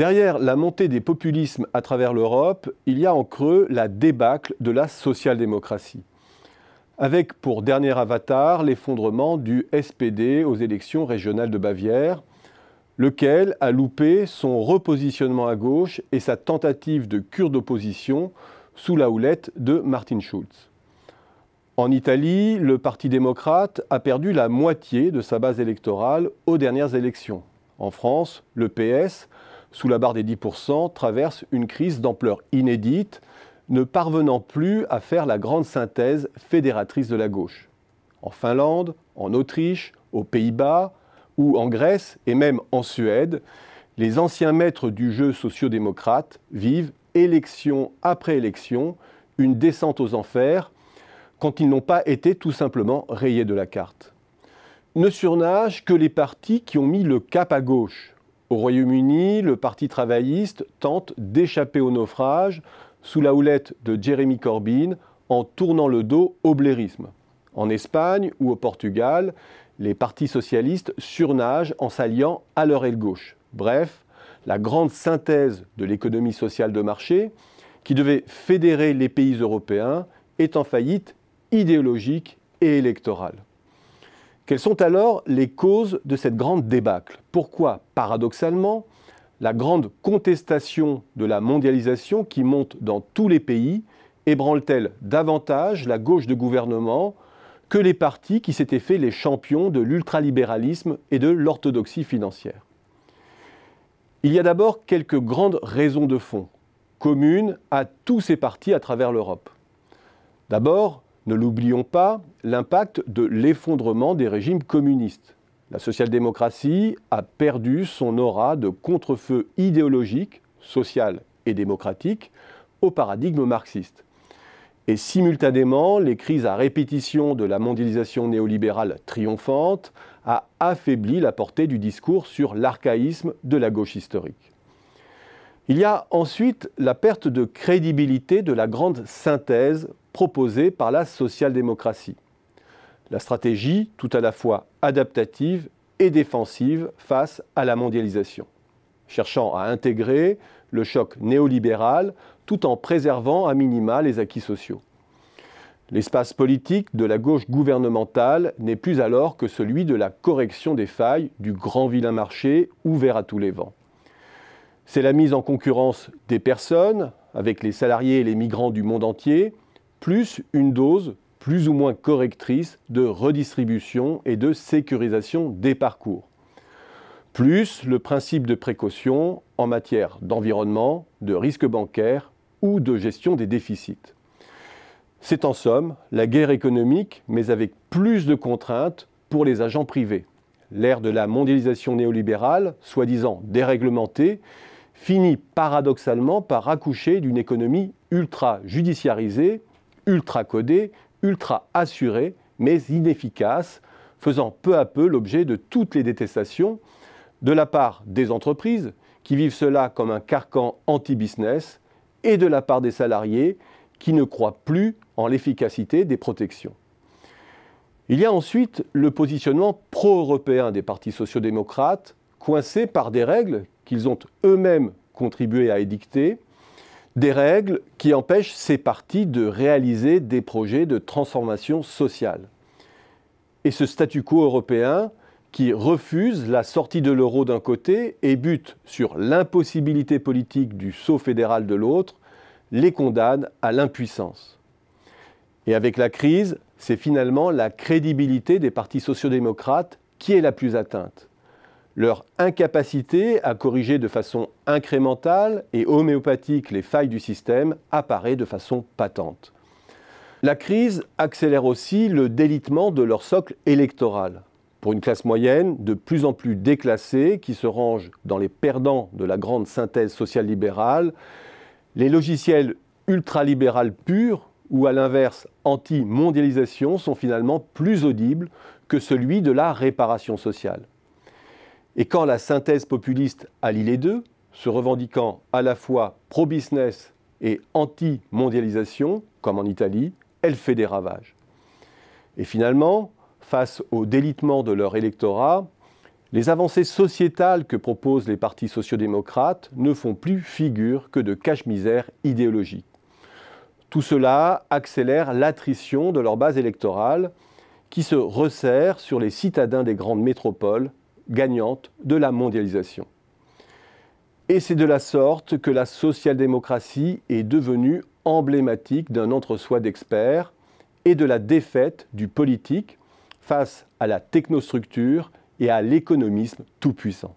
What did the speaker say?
Derrière la montée des populismes à travers l'Europe, il y a en creux la débâcle de la social-démocratie, avec pour dernier avatar l'effondrement du SPD aux élections régionales de Bavière, lequel a loupé son repositionnement à gauche et sa tentative de cure d'opposition sous la houlette de Martin Schulz. En Italie, le Parti démocrate a perdu la moitié de sa base électorale aux dernières élections. En France, le PS, sous la barre des 10%, traverse une crise d'ampleur inédite, ne parvenant plus à faire la grande synthèse fédératrice de la gauche. En Finlande, en Autriche, aux Pays-Bas ou en Grèce et même en Suède, les anciens maîtres du jeu sociodémocrate vivent, élection après élection, une descente aux enfers quand ils n'ont pas été tout simplement rayés de la carte. Ne surnagent que les partis qui ont mis le cap à gauche. Au Royaume-Uni, le Parti travailliste tente d'échapper au naufrage sous la houlette de Jeremy Corbyn en tournant le dos au blairisme. En Espagne ou au Portugal, les partis socialistes surnagent en s'alliant à leur aile gauche. Bref, la grande synthèse de l'économie sociale de marché, qui devait fédérer les pays européens, est en faillite idéologique et électorale. Quelles sont alors les causes de cette grande débâcle? Pourquoi, paradoxalement, la grande contestation de la mondialisation qui monte dans tous les pays ébranle-t-elle davantage la gauche de gouvernement que les partis qui s'étaient fait les champions de l'ultralibéralisme et de l'orthodoxie financière? Il y a d'abord quelques grandes raisons de fond, communes à tous ces partis à travers l'Europe. D'abord, ne l'oublions pas, l'impact de l'effondrement des régimes communistes. La social-démocratie a perdu son aura de contre-feu idéologique, social et démocratique au paradigme marxiste. Et simultanément, les crises à répétition de la mondialisation néolibérale triomphante a affaibli la portée du discours sur l'archaïsme de la gauche historique. Il y a ensuite la perte de crédibilité de la grande synthèse proposée par la social-démocratie. La stratégie tout à la fois adaptative et défensive face à la mondialisation, cherchant à intégrer le choc néolibéral tout en préservant à minima les acquis sociaux. L'espace politique de la gauche gouvernementale n'est plus alors que celui de la correction des failles du grand vilain marché ouvert à tous les vents. C'est la mise en concurrence des personnes, avec les salariés et les migrants du monde entier, plus une dose plus ou moins correctrice de redistribution et de sécurisation des parcours. Plus le principe de précaution en matière d'environnement, de risque bancaire ou de gestion des déficits. C'est en somme la guerre économique, mais avec plus de contraintes pour les agents privés. L'ère de la mondialisation néolibérale, soi-disant déréglementée, finit paradoxalement par accoucher d'une économie ultra-judiciarisée, ultra-codée, ultra-assurée, mais inefficace, faisant peu à peu l'objet de toutes les détestations de la part des entreprises, qui vivent cela comme un carcan anti-business, et de la part des salariés, qui ne croient plus en l'efficacité des protections. Il y a ensuite le positionnement pro-européen des partis sociodémocrates, coincés par des règles qu'ils ont eux-mêmes contribué à édicter, des règles qui empêchent ces partis de réaliser des projets de transformation sociale. Et ce statu quo européen qui refuse la sortie de l'euro d'un côté et bute sur l'impossibilité politique du saut fédéral de l'autre, les condamne à l'impuissance. Et avec la crise, c'est finalement la crédibilité des partis sociodémocrates qui est la plus atteinte. Leur incapacité à corriger de façon incrémentale et homéopathique les failles du système apparaît de façon patente. La crise accélère aussi le délitement de leur socle électoral. Pour une classe moyenne de plus en plus déclassée qui se range dans les perdants de la grande synthèse social-libérale, les logiciels ultralibéral purs ou à l'inverse anti-mondialisation sont finalement plus audibles que celui de la réparation sociale. Et quand la synthèse populiste allie les deux, se revendiquant à la fois pro-business et anti-mondialisation, comme en Italie, elle fait des ravages. Et finalement, face au délitement de leur électorat, Les avancées sociétales que proposent les partis sociodémocrates ne font plus figure que de cache-misère idéologique. Tout cela accélère l'attrition de leur base électorale qui se resserre sur les citadins des grandes métropoles gagnantes de la mondialisation. Et c'est de la sorte que la social-démocratie est devenue emblématique d'un entre-soi d'experts et de la défaite du politique face à la technostructure et à l'économisme tout-puissant.